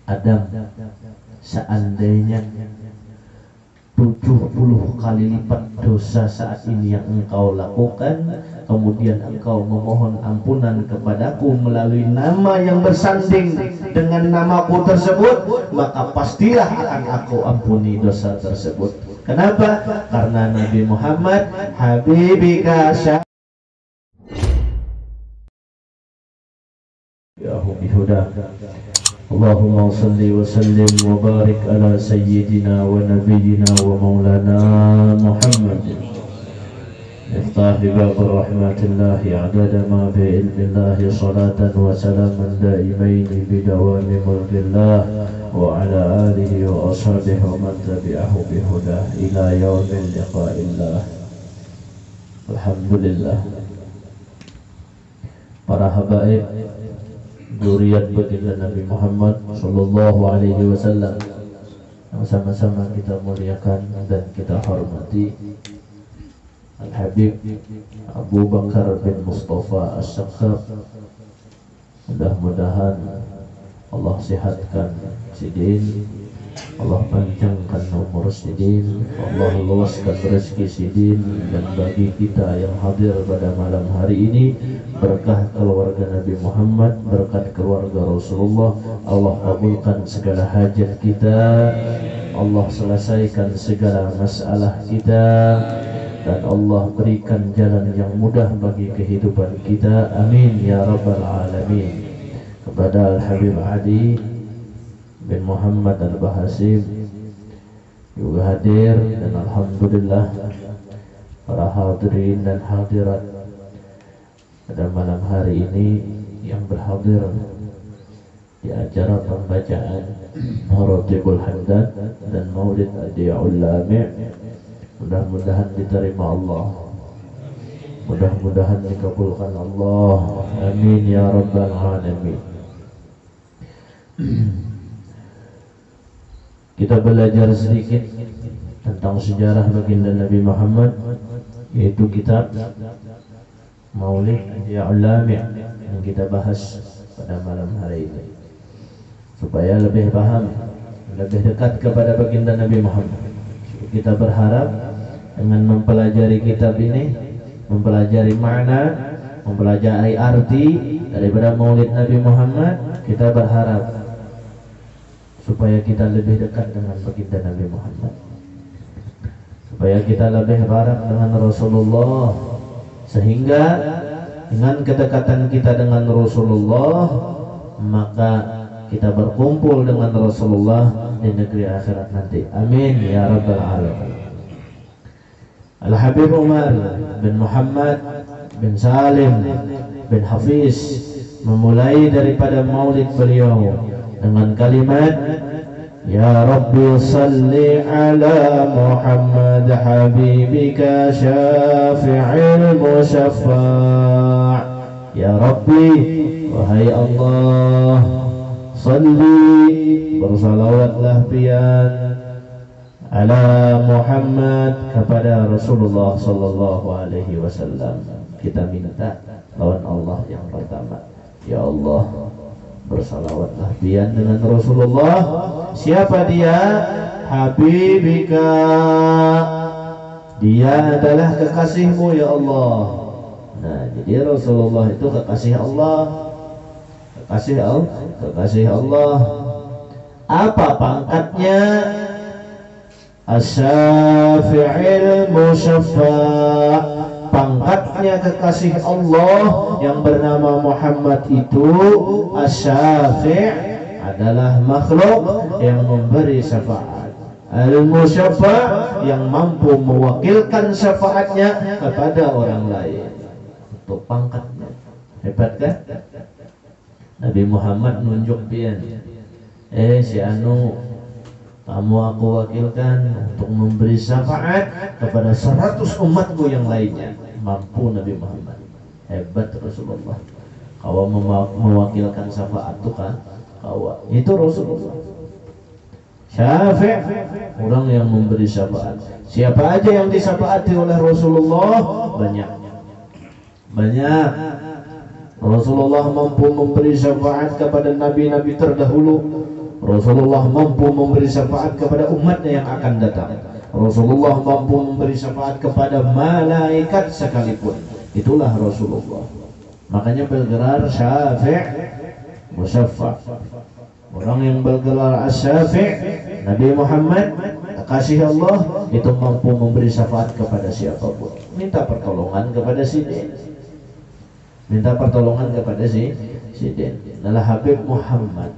Adam, seandainya 70 kali lipat dosa saat ini yang engkau lakukan, kemudian engkau memohon ampunan kepadaku melalui nama yang bersanding dengan namaku tersebut, maka pastilah akan aku ampuni dosa tersebut. Kenapa? Karena Nabi Muhammad habibika ya huda. Allahumma salli wa sallim wa barik ala sayyidina wa nabiyyina wa maulana Muhammad. Iftah bab rahmatillah adada ma bi ilmillah salatan wa salaman daimain bi dawami mulkillah wa ala alihi wa ashabihi wa man tabi'ahu bi huda ila yaumil liqa'illah. Alhamdulillah. Para habaib, zuriat baginda Nabi Muhammad sallallahu alaihi wasallam, sama-sama kita muliakan dan kita hormati Al-Habib Abu Bakar bin Mustafa As-Sakhab. Mudah-mudahan Allah sehatkan Sidin, Allah panjangkan umur Sidin, Allah luaskan rezeki Sidin, dan bagi kita yang hadir pada malam hari ini berkah keluarga Nabi Muhammad, berkat keluarga Rasulullah, Allah kabulkan segala hajat kita, Allah selesaikan segala masalah kita, dan Allah berikan jalan yang mudah bagi kehidupan kita. Amin ya rabbal alamin. Kepada Al-Habib Adi bin Muhammad Al-Bahasim juga hadir, dan alhamdulillah para hadirin dan hadirat pada malam hari ini yang berhadir di acara pembacaan Maratibul Hamdan dan Maulid Adiya'ul Lami', mudah-mudahan diterima Allah, mudah-mudahan dikabulkan Allah. Amin ya rabbal alamin. Kita belajar sedikit tentang sejarah baginda Nabi Muhammad, yaitu kitab Maulid Adiya'ul Lami' yang kita bahas pada malam hari ini, supaya lebih paham, lebih dekat kepada baginda Nabi Muhammad. Kita berharap dengan mempelajari kitab ini, mempelajari makna, mempelajari arti daripada Maulid Nabi Muhammad, kita berharap supaya kita lebih dekat dengan baginda Nabi Muhammad, supaya kita lebih barak dengan Rasulullah, sehingga dengan kedekatan kita dengan Rasulullah, maka kita berkumpul dengan Rasulullah di negeri akhirat nanti. Amin ya rabbal alamin. Al-Habib Umar bin Muhammad bin Salim bin Hafiz memulai daripada maulid beliau dengan kalimat, Ya Rabbi salli ala Muhammad habibika syafi'il musaffa'. Ya Rabbi, wahai Allah, salli, bersalawatlah pian, ala Muhammad, kepada Rasulullah sallallahu alaihi wasallam. Kita minta lawan Allah yang pertama, ya Allah, bersalawatlah pian dengan Rasulullah. Siapa dia? Habibika, dia adalah kekasihmu ya Allah. Nah, jadi Rasulullah itu kekasih Allah, kekasih Allah. Apa pangkatnya? Asy-Syafi'il Musyaffa'. Pangkatnya kekasih Allah yang bernama Muhammad itu, Asy-Syafi' adalah makhluk yang memberi syafaat, Al-Musyaffa' yang mampu mewakilkan syafaatnya kepada orang lain. Untuk pangkatnya hebat kan? Nabi Muhammad nunjuk pian, si anu, kamu aku wakilkan untuk memberi syafaat kepada 100 umatku yang lainnya. Mampu Nabi Muhammad. Hebat Rasulullah. Kau mewakilkan syafaat itu kan? Kau itu Rasulullah. Syafi', orang yang memberi syafaat. Siapa aja yang disyafaati oleh Rasulullah? Banyak. Rasulullah mampu memberi syafaat kepada nabi-nabi terdahulu. Rasulullah mampu memberi syafaat kepada umatnya yang akan datang. Rasulullah mampu memberi syafaat kepada malaikat sekalipun. Itulah Rasulullah. Makanya bergelar syafi' musaffa. Orang yang bergelar asy-syafi' Nabi Muhammad kasih Allah itu mampu memberi syafaat kepada siapapun. Minta pertolongan kepada sidin. Minta pertolongan kepada sidin. Adalah Habib Muhammad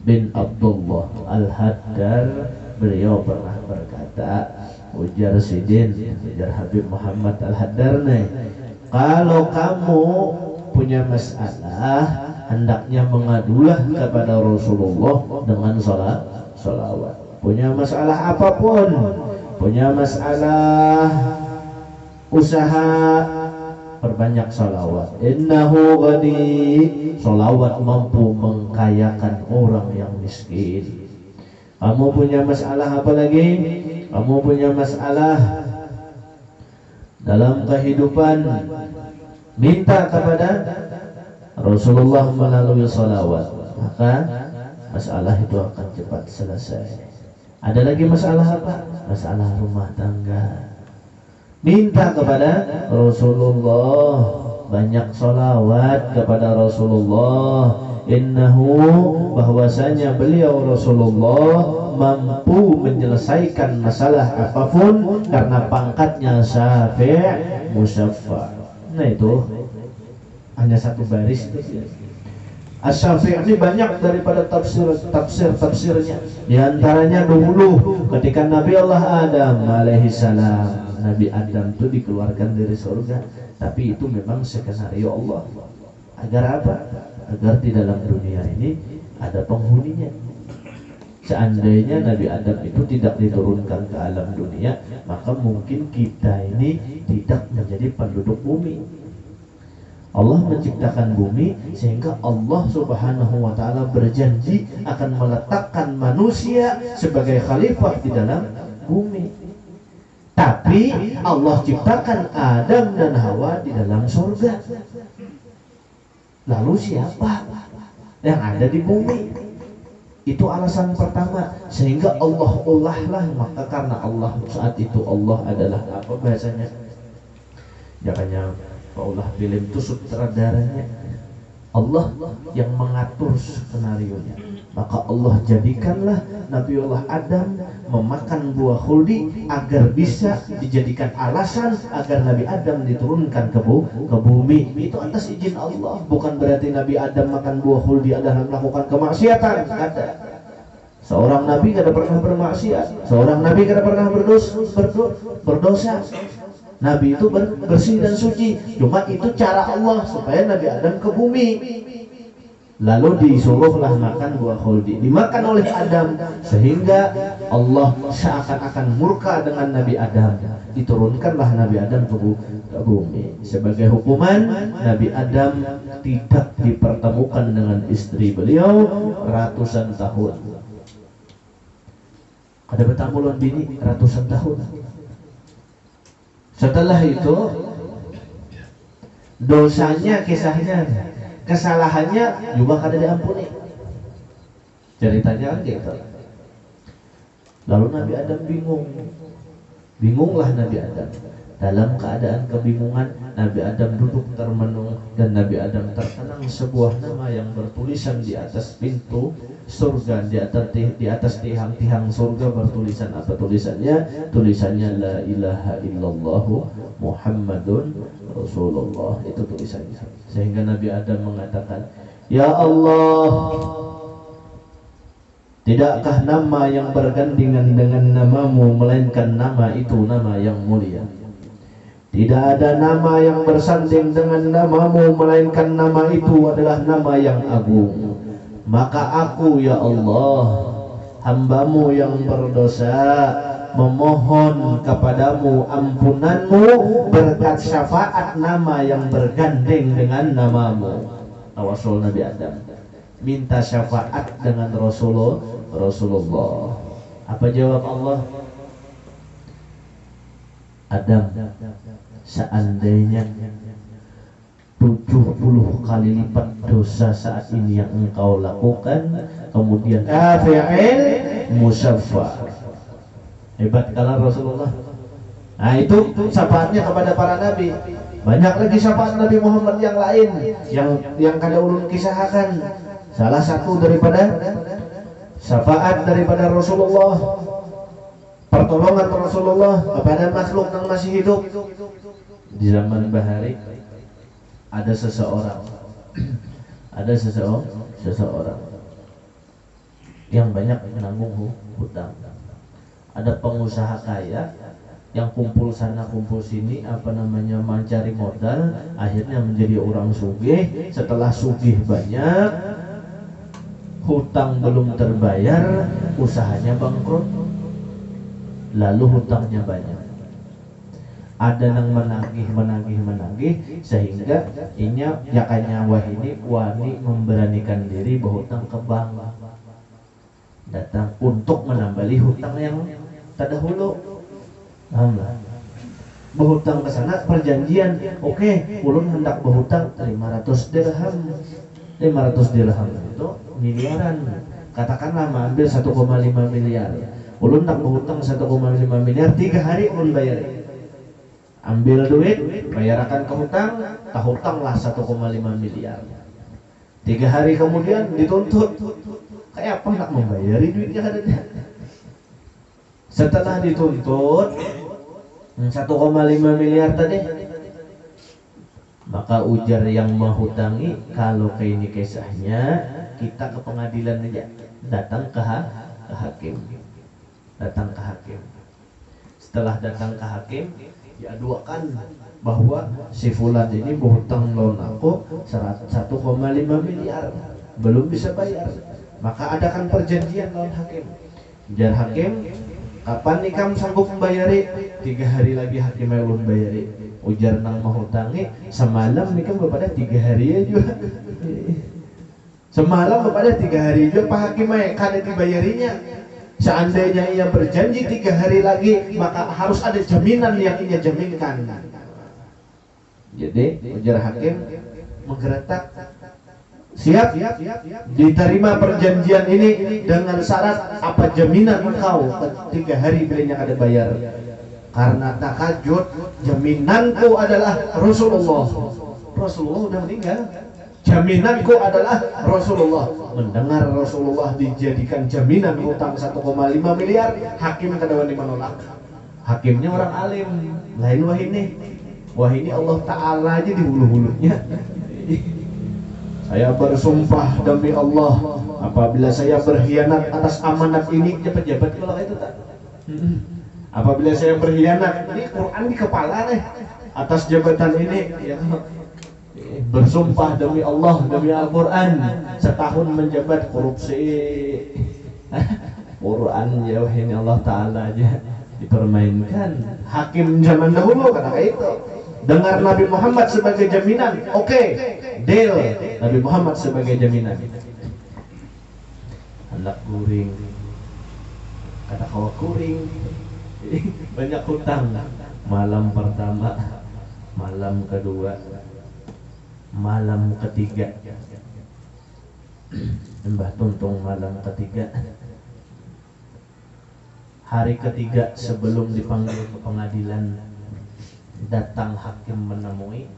bin Abdullah Al-Haddar. Beliau pernah berkata, ujar sidin, ujar Habib Muhammad Al-Haddar nih, kalau kamu punya masalah, hendaknya mengadulah kepada Rasulullah dengan salawat. Punya masalah apapun, punya masalah usaha, perbanyak salawat. Innahu ghani, salawat mampu mengkayakan orang yang miskin. Kamu punya masalah apa lagi? Kamu punya masalah dalam kehidupan, minta kepada Rasulullah melalui salawat, maka masalah itu akan cepat selesai. Ada lagi masalah apa? Masalah rumah tangga. Minta kepada Rasulullah, banyak salawat kepada Rasulullah. Innahu, bahwasanya beliau Rasulullah mampu menyelesaikan masalah apapun karena pangkatnya syafi' musaffa. Nah itu hanya satu baris. Asy-Syafi' ini banyak daripada tafsirnya. Di antaranya dulu ketika Nabi Allah Adam alaihi salam, Nabi Adam itu dikeluarkan dari surga, tapi itu memang skenario Allah. Agar apa? Agar di dalam dunia ini ada penghuninya. Seandainya Nabi Adam itu tidak diturunkan ke alam dunia, maka mungkin kita ini tidak menjadi penduduk bumi. Allah menciptakan bumi sehingga Allah Subhanahu wa ta'ala berjanji akan meletakkan manusia sebagai khalifah di dalam bumi. Tapi Allah ciptakan Adam dan Hawa di dalam surga. Lalu siapa yang ada di bumi? Itu alasan pertama, sehingga Allah ulahlah. Maka karena Allah saat itu Allah adalah apa bahasanya? Jangannya Allah film itu sutradaranya, Allah yang mengatur skenarionya. Maka Allah jadikanlah Nabiullah Adam memakan buah khuldi agar bisa dijadikan alasan agar Nabi Adam diturunkan ke bumi. Itu atas izin Allah, bukan berarti Nabi Adam makan buah khuldi adalah melakukan kemaksiatan. Kata seorang Nabi tidak pernah bermaksiat, seorang Nabi tidak pernah berdosa. Nabi itu bersih dan suci. Cuma itu cara Allah supaya Nabi Adam ke bumi. Lalu disuruhlah makan buah khuldi, dimakan oleh Adam, sehingga Allah seakan-akan murka dengan Nabi Adam. Diturunkanlah Nabi Adam ke bumi. Sebagai hukuman, Nabi Adam tidak dipertemukan dengan istri beliau ratusan tahun. Ada betamulon bini ratusan tahun. Setelah itu dosanya, kisahnya, kesalahannya juga kada diampuni. Ceritanya kan gitu. Lalu Nabi Adam bingunglah Nabi Adam. Dalam keadaan kebingungan, Nabi Adam duduk termenung dan Nabi Adam terkenang sebuah nama yang bertulisan di atas pintu surga, di atas tiang-tiang surga bertulisan apa tulisannya? Tulisannya la ilaha illallah Muhammadun Rasulullah. Itu tulisannya. Sehingga Nabi Adam mengatakan, ya Allah, tidakkah nama yang bergandengan dengan namamu melainkan nama itu nama yang mulia? Tidak ada nama yang bersanding dengan namamu melainkan nama itu adalah nama yang agung. Maka aku ya Allah, hambamu yang berdosa, memohon kepadamu ampunanmu berkat syafaat nama yang bergandeng dengan namamu. Tawasul Nabi Adam minta syafaat dengan Rasulullah. Apa jawab Allah? Adam, seandainya 70 kali lipat dosa saat ini yang engkau lakukan, kemudian afi'il musaffa. Hebat kala Rasulullah. Nah itu syafaatnya kepada para nabi. Banyak lagi syafaat Nabi Muhammad yang lain yang kada ulun kisahkan. Salah satu daripada syafaat daripada Rasulullah, pertolongan Rasulullah kepada makhluk yang masih hidup. Di zaman bahari ada seseorang yang banyak menanggung hutang. Ada pengusaha kaya yang kumpul sana kumpul sini mencari modal, akhirnya menjadi orang sugih. Setelah sugih banyak, hutang belum terbayar, usahanya bangkrut, lalu hutangnya banyak. Ada yang menagih sehingga inya yakanya wani memberanikan diri berhutang ke bank, datang untuk menambali hutang yang terdahulu. Berhutang ke sana, perjanjian, oke, ulun hendak berhutang 500 dirham. 500 dirham itu miliaran. Katakanlah ambil 1,5 miliar. Ulun hendak berhutang 1,5 miliar, 3 hari ulun bayar. Ambil duit, bayarkan ke hutang, tak hutanglah 1,5 miliar. 3 hari kemudian dituntut. Kayak apa hendak membayari duitnya katanya. Setelah dituntut 1,5 miliar tadi, maka ujar yang menghutangi, kalau kayak ini kisahnya kita ke pengadilan aja, datang ke hakim. Setelah datang ke hakim, diadukan bahwa si fulan ini berhutang loan aku 1,5 miliar, belum bisa bayar. Maka adakan perjanjian lawan hakim. Ujar hakim, kapan nih kamu sanggup membayari? 3 hari lagi hakim ulun bayari. Ujar nang menghutangi, semalam nih kamu kepada 3 hari aja. Semalam kepada 3 hari aja Pak Hakim kada dibayarinya. Seandainya ia berjanji 3 hari lagi, maka harus ada jaminan yang ia jaminkan. Jadi ujar hakim menggeretak, siap diterima perjanjian ini dengan syarat apa jaminan engkau 3 hari bilanya kada bayar. Karena takajud, jaminanku adalah Rasulullah. Rasulullah udah meninggal, jaminanku adalah Rasulullah. Mendengar Rasulullah dijadikan jaminan hutang 1,5 miliar, hakim kada wani menolak. Hakimnya orang alim, lain wah ini Allah Ta'ala aja di hulu-hulunya. Saya bersumpah demi Allah, apabila saya berkhianat atas amanat ini, pejabat kalau itu tak. Apabila saya berkhianat, ini Quran di kepala nih, atas jabatan ini, ya, bersumpah demi Allah, demi Al-Quran, setahun menjabat korupsi. Quran jauh ini Allah Ta'ala aja dipermainkan. Hakim zaman dahulu kata itu, dengar Nabi Muhammad sebagai jaminan, oke, deal, Nabi Muhammad sebagai jaminan. Hendak kuring, kata kau kuring, banyak hutang. Malam pertama, malam kedua, malam ketiga, Mbah Tuntung malam ketiga, hari ketiga sebelum dipanggil ke pengadilan, datang hakim menemui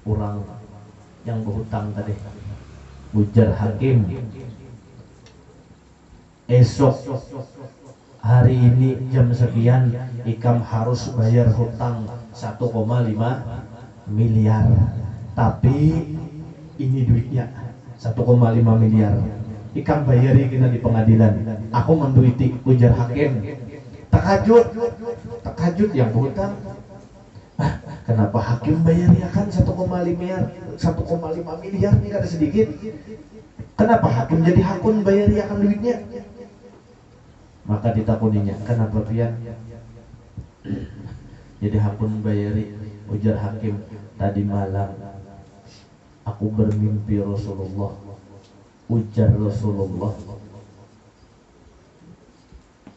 orang yang berhutang tadi. Ujar hakim, esok hari ini jam sekian ikam harus bayar hutang 1,5 miliar. Tapi ini duitnya 1,5 miliar. Ikam bayari kita di pengadilan. Aku menduiti. Ujar hakim, takajud yang berhutang. Kenapa hakim bayari akan 1,5 miliar ini kada sedikit? Kenapa hakim jadi hakun bayari akan duitnya? Maka ditakuninya, kenapa pian jadi hakun bayari? Ujar hakim, tadi malam aku bermimpi Rasulullah. Ujar Rasulullah,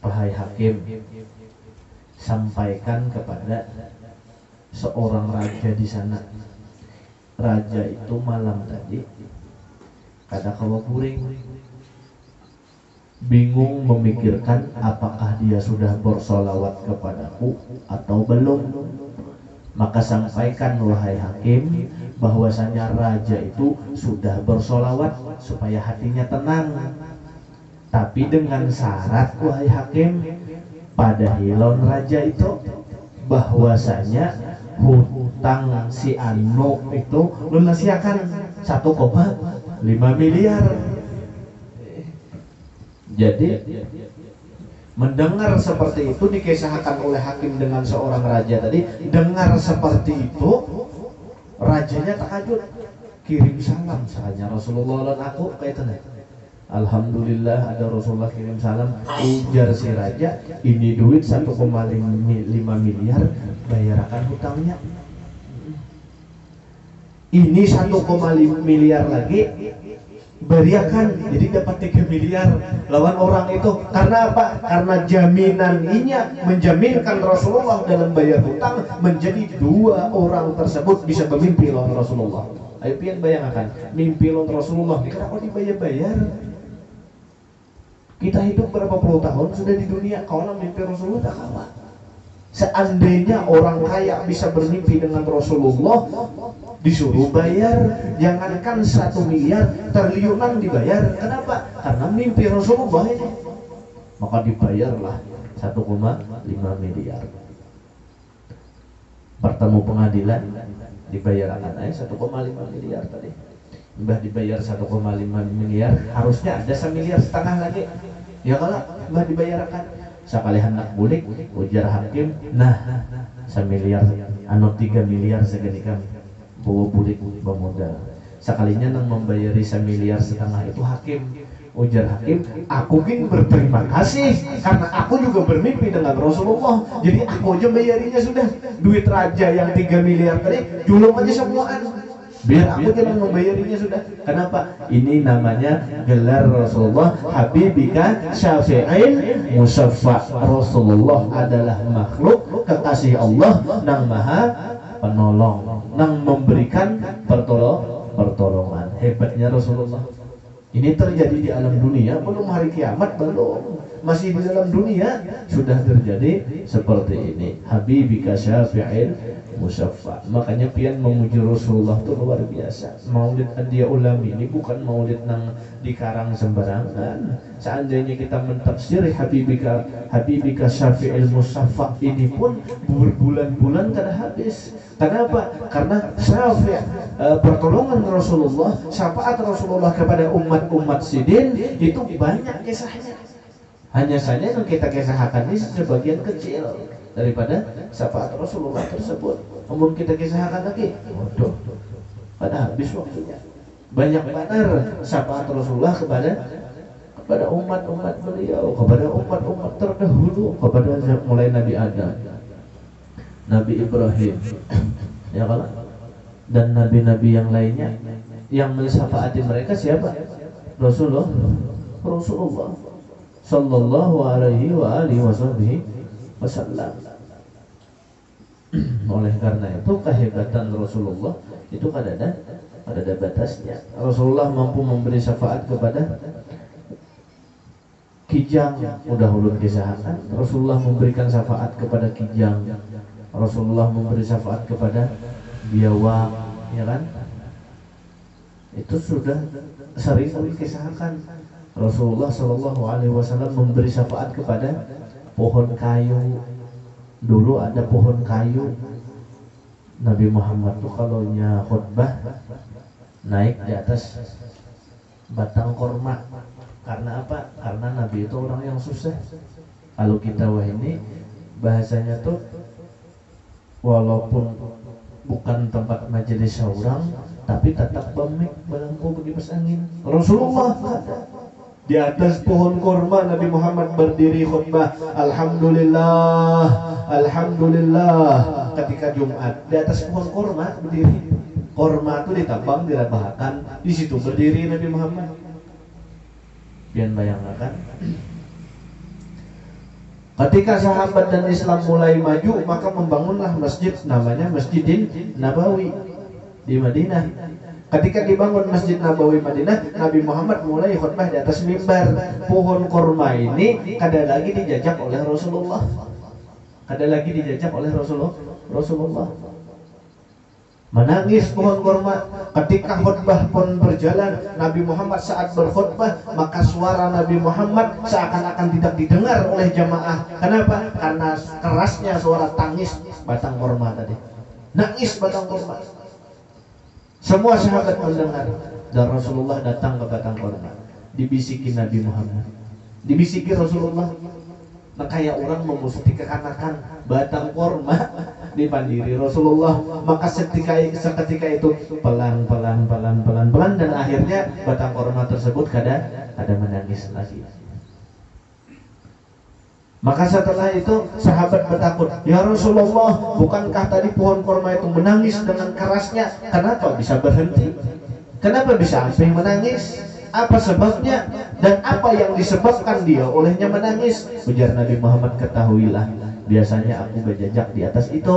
wahai hakim, sampaikan kepada seorang raja di sana raja itu malam tadi kada kawa puring, bingung memikirkan apakah dia sudah bersolawat kepadaku atau belum. Maka sampaikan wahai hakim bahwasanya raja itu sudah bersolawat supaya hatinya tenang. Tapi dengan syarat wahai hakim, pada hilon raja itu bahwasanya hutang si Anu itu lunasiakan 1,5 miliar. Jadi mendengar seperti itu dikisahkan oleh hakim dengan seorang raja tadi, dengar seperti itu rajanya takjub, kirim salam sahaja Rasulullah dan aku kaitannya. Alhamdulillah ada Rasulullah kirim salam. Ujar si raja, ini duit 1,5 miliar, bayarkan hutangnya. Ini 1,5 miliar lagi, beriakan, jadi dapat 3 miliar lawan orang itu. Karena apa? Karena jaminan inya menjaminkan Rasulullah dalam bayar hutang, menjadi 2 orang tersebut bisa bermimpi lawan Rasulullah. Ayo pian bayangkan, mimpi lawan Rasulullah, kenapa dibayar-bayar? Kita hidup berapa puluh tahun sudah di dunia, kalau mimpi Rasulullah tak kalah. Seandainya orang kaya bisa bermimpi dengan Rasulullah, disuruh bayar, jangankan 1 miliar, triliunan dibayar. Kenapa? Karena mimpi Rasulullah ini. Maka dibayarlah 1,5 miliar. Bertemu pengadilan, dibayarkan aja 1,5 miliar tadi. Mbah dibayar 1,5 miliar, harusnya ada 1,5 miliar lagi. Ya kalau mbah dibayarkan sekali hendak bulik, ujar hakim, nah 1 miliar, anu 3 miliar segini kan bawa bulik bermodal. Sekalinya nang membayari 1,5 miliar itu hakim. Ujar hakim, aku ingin berterima kasih karena aku juga bermimpi dengan Rasulullah. Jadi aku aja bayarinya sudah. Duit raja yang 3 miliar tadi, julung aja semuaan. Biar aku jangan membayarinya sudah. Kenapa? Ini namanya gelar Rasulullah Habibika Syafi'in Musaffa. Rasulullah adalah makhluk kekasih Allah nang maha penolong, nang memberikan pertolongan. Hebatnya Rasulullah. Ini terjadi di alam dunia, belum hari kiamat, belum. Masih di dalam dunia sudah terjadi seperti ini. Habibika Syafi'in Musaffa. Makanya pian memuji Rasulullah itu luar biasa. Maulid dia ulami ini bukan maulid nang dikarang sembarangan. Seandainya kita mentafsir Habibika Syafi'il Musaffa ini pun berbulan-bulan kada habis. Kenapa? Karena Syafi' pertolongan Rasulullah, syafaat Rasulullah kepada umat-umat sidin itu banyak kisahnya. Hanya saja yang kita kisahkan ini sebagian kecil daripada syafaat Rasulullah tersebut. Namun kita kisahkan lagi, waduh, pada habis waktunya. Banyak benar syafaat Rasulullah kepada umat-umat beliau, kepada umat-umat terdahulu, kepada mulai Nabi Adam, Nabi Ibrahim, ya kan? Dan nabi-nabi yang lainnya. Yang mensyafaati mereka siapa? Rasulullah sallallahu alaihi wa alihi wasallam. Oleh karena itu kehebatan Rasulullah itu kada ada batasnya. Rasulullah mampu memberi syafaat kepada kijang, udah ulun kisahkan. Rasulullah memberikan syafaat kepada kijang. Rasulullah memberi syafaat kepada biawak, ya kan? Itu sudah sering dikisahkan. Rasulullah Shallallahu Alaihi Wasallam memberi syafaat kepada pohon kayu. Dulu ada pohon kayu. Nabi Muhammad tuh kalau khutbah naik di atas batang korma. Karena apa? Karena Nabi itu orang yang susah. Kalau kita wah ini bahasanya tuh walaupun bukan tempat majelis orang, tapi tetap bamik balangku bagi pas angin. Rasulullah di atas pohon korma Nabi Muhammad berdiri khutbah, alhamdulillah, alhamdulillah. Ketika Jumat di atas pohon korma berdiri. Korma itu ditambang, dirabahkan, di situ berdiri Nabi Muhammad. Jangan bayangkan. Ketika sahabat dan Islam mulai maju, maka membangunlah masjid namanya Masjidin Nabawi. di Madinah. Ketika dibangun Masjid Nabawi Madinah, Nabi Muhammad mulai khutbah di atas mimbar. Pohon kurma ini kada lagi dijajak oleh Rasulullah. Kada lagi dijajak oleh Rasulullah. Menangis pohon kurma. Ketika khutbah pun berjalan, Nabi Muhammad saat berkhutbah, maka suara Nabi Muhammad seakan-akan tidak didengar oleh jamaah. Kenapa? Karena kerasnya suara tangis batang kurma tadi. Nangis batang kurma. Semua sahabat mendengar, dan Rasulullah datang ke batang kurma. Dibisiki Nabi Muhammad, dibisiki Rasulullah. Nah, kayak orang memusuhi kekanakan batang kurma dipandiri Rasulullah. Maka seketika itu pelan dan akhirnya batang kurma tersebut kada menangis lagi. Maka setelah itu sahabat bertakut, ya Rasulullah, bukankah tadi pohon kurma itu menangis dengan kerasnya? Kenapa bisa berhenti? Kenapa bisa sampai menangis? Apa sebabnya? Dan apa yang disebabkan dia olehnya menangis? Ujar Nabi Muhammad, ketahuilah, biasanya aku berjajak di atas itu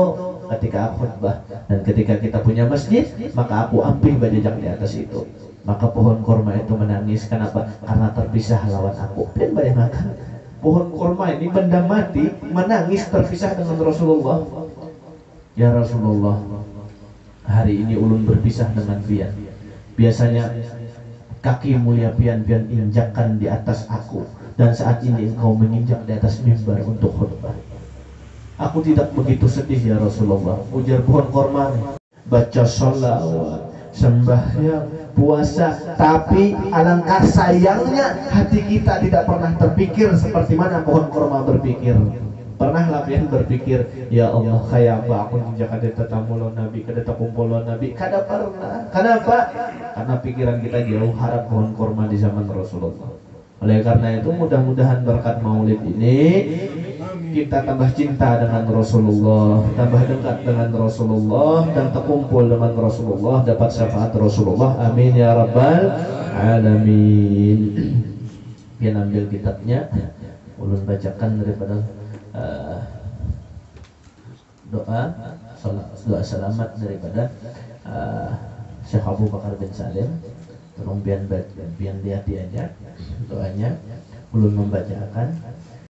ketika aku khutbah, dan ketika kita punya masjid, maka aku ambil berjajak di atas itu. Maka pohon kurma itu menangis. Kenapa? Karena terpisah lawan aku. Dan bayangkan, pohon kurma ini benda mati menangis terpisah dengan Rasulullah. Ya Rasulullah, hari ini ulun berpisah dengan pian. Biasanya kaki mulia pian injakkan di atas aku, dan saat ini engkau menginjak di atas mimbar untuk khutbah. Aku tidak begitu sedih ya Rasulullah. Ujar pohon kurma, baca sholawat, sembahyang, puasa, tapi alangkah sayangnya hati kita tidak pernah terpikir seperti mana pohon kurma berpikir. Pernah lapian berpikir, ya Allah, kayak apa aku injak kada tetamu lo Nabi, kada kumpul lo Nabi? Kada pernah. Kenapa? Karena pikiran kita jauh harap pohon kurma di zaman Rasulullah. Oleh karena itu, mudah-mudahan berkat maulid ini kita tambah cinta dengan Rasulullah, tambah dekat dengan Rasulullah, dan terkumpul dengan Rasulullah, dapat syafaat Rasulullah. Amin ya rabbal alamin. Pian ambil kitabnya, ulun bacakan daripada doa selamat daripada Syekh Abu Bakar bin Salim. Tolong pian lihat aja doanya, ulun membacakan.